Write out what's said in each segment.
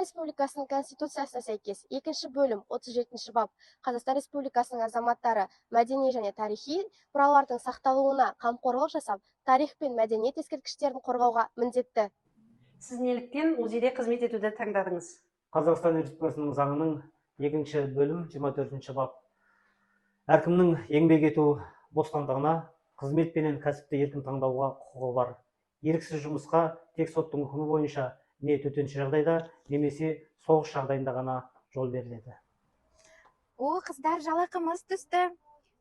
Республикасының Конституциясына сәйкес, 2 бөлім 37 бап Қазақстан Республикасының азаматтары мәдени және тарихи мұралардың сақталуына қамқорлық жасап, тарих пен мәдениет ескерткіштерін қорғауға міндетті. Сіз неліктен музейде қызмет етуді таңдадыңыз? Қазақстан Республикасының заңының 2 бөлім 24 бап әркімнің еңбек ету бостандығына, қызмет пенен кәсіпті еркін таңдауға құқығы бар. Еріксіз жұмысқа тек соттың үкімі бойынша не төтенше жағдайда, немесе соғыс жағдайында ғана жол беріледі. О, қыздар, жалақымыз түсті.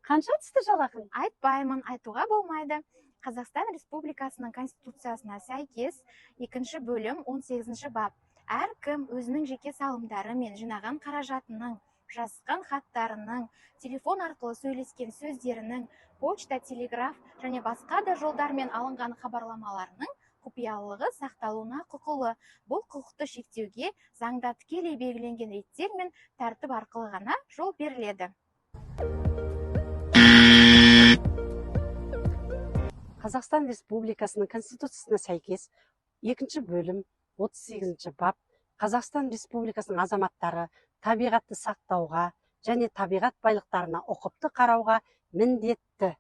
Қанша түсті жалақың? Айтпаймын, айтуға болмайды. Қазақстан Республикасының Конституциясына сәйкес 2 бөлім 18 бап әркім өзінің жеке салымдары мен жинаған қаражатының, жазған хаттарының, телефон арқылы сөйлескен сөздерінің, почта, телеграф және басқа да жолдармен алынған хабарламаларының құпиялылығы сақталуына құқылы. Бұл құқықты шектеуге заңда тікелей белгіленген реттер мен тәртіп арқылы ғана жол беріледі. Қазақстан Республикасының Конституциясына сәйкес 2 бөлім 38 бап Қазақстан Республикасының азаматтары табиғатты сақтауға және табиғат байлықтарына ұқыпты қарауға міндетті.